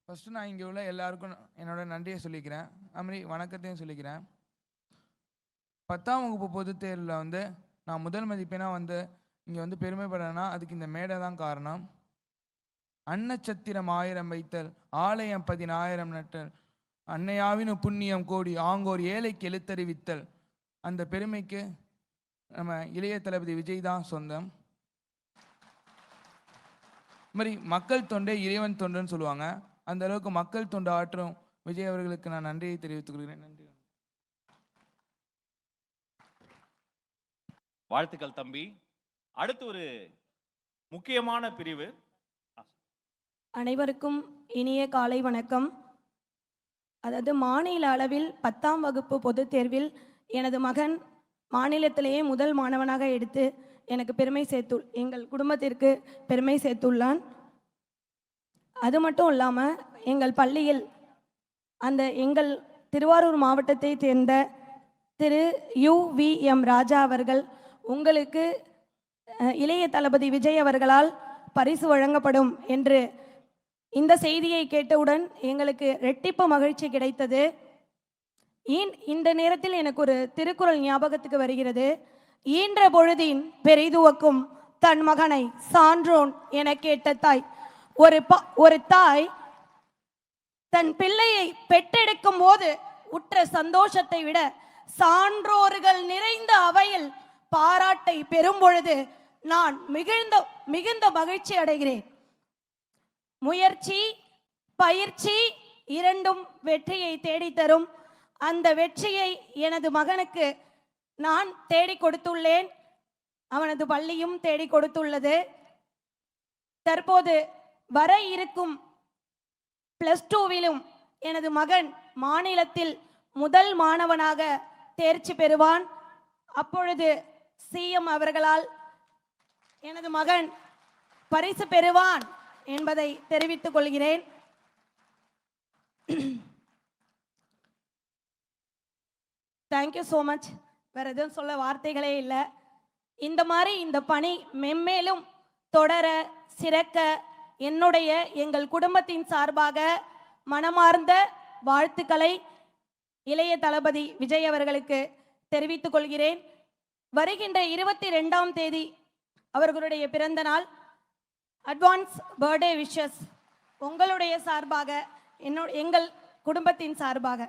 First நான் இங்கே உள்ள எல்லாருக்கும் என்னோட நன்றியை சொல்லிக்கிறேன். அதுமாதிரி வணக்கத்தையும் சொல்லிக்கிறேன். 10ஆம் வகுப்பு பொதுத் தேர்வில் வந்து நான் முதல் மதிப்பெண்ணாக வந்து இங்கே வந்து பெருமைப்படுறேன்னா அதுக்கு இந்த மேடை தான் காரணம். அன்னச்சத்திரம் 1000 வைத்தல், ஆலயம் 10,000 நட்டல், அன்னையாவின் புண்ணியம் கோடி, ஆங்கோர் ஏழைக்கு எழுத்தறிவித்தல். அந்த பெருமைக்கு நம்ம இளைய தளபதி விஜய் தான் சொந்தம். இது மாதிரி மக்கள் தொண்டே இறைவன் தொண்டுன்னு சொல்லுவாங்க. அந்த அளவுக்கு மக்கள் தொண்டு ஆற்றும் விஜய் அவர்களுக்கு நான் நன்றியை தெரிவித்துக் கொள்கிறேன். நன்றி. வாழ்த்துக்கள் தம்பி. அடுத்து ஒரு முக்கியமான பிரிவு. அனைவருக்கும் இனிய காலை வணக்கம். அதாவது மாநில அளவில் 10ஆம் வகுப்பு பொதுத் தேர்வில் எனது மகன் மாநிலத்திலேயே முதல் மாணவனாக எடுத்து எனக்கு பெருமை எங்கள் குடும்பத்திற்கு பெருமை சேர்த்துள்ளான். அது மட்டும் இல்லாமல் எங்கள் பள்ளியில் எங்கள் திருவாரூர் மாவட்டத்தை சேர்ந்த திரு UVM ராஜா அவர்கள் உங்களுக்கு இளைய தளபதி விஜய் அவர்களால் பரிசு வழங்கப்படும் என்று இந்த செய்தியை கேட்டவுடன் எங்களுக்கு ரெட்டிப்பு மகிழ்ச்சி கிடைத்தது. இந்த நேரத்தில் எனக்கு ஒரு திருக்குறள் ஞாபகத்துக்கு வருகிறது. ஈன்ற பொழுதின் பெரிதுவக்கும் தன் மகனை சான்றோன் என கேட்ட தாய். ஒரு தாய் தன் பிள்ளையை பெற்றெடுக்கும் போது உற்ற சந்தோஷத்தை விட சான்றோர்கள் நிறைந்த அவையில் பாராட்டை பெறும் பொழுது நான் மிகுந்த மகிழ்ச்சி அடைகிறேன். முயற்சி பயிற்சி இரண்டும் வெற்றியை தேடித்தரும். அந்த வெற்றியை எனது மகனுக்கு நான் தேடி கொடுத்துள்ளேன். அவனது பள்ளியும் தேடி கொடுத்துள்ளது. தற்போது வர இருக்கும் +2விலும் எனது மகன் மாநிலத்தில் முதல் மாணவனாக தேர்ச்சி பெறுவான். அப்பொழுது CM அவர்களால் எனது மகன் பரிசு பெறுவான் என்பதை தெரிவித்துக் கொள்கிறேன். Thank you so much. வேற எதுவும் சொல்ல வார்த்தைகளே இல்லை. இந்த மாதிரி இந்த பணி மென்மேலும் தொடர சிறக்க எங்கள் குடும்பத்தின் சார்பாக மனமார்ந்த வாழ்த்துக்களை இளைய தளபதி விஜய் அவர்களுக்கு தெரிவித்துக் கொள்கிறேன். வருகின்ற 22ஆம் தேதி அவர்களுடைய பிறந்த நாள். அட்வான்ஸ் பர்த்டே விஷஸ் உங்களுடைய சார்பாக எங்கள் குடும்பத்தின் சார்பாக.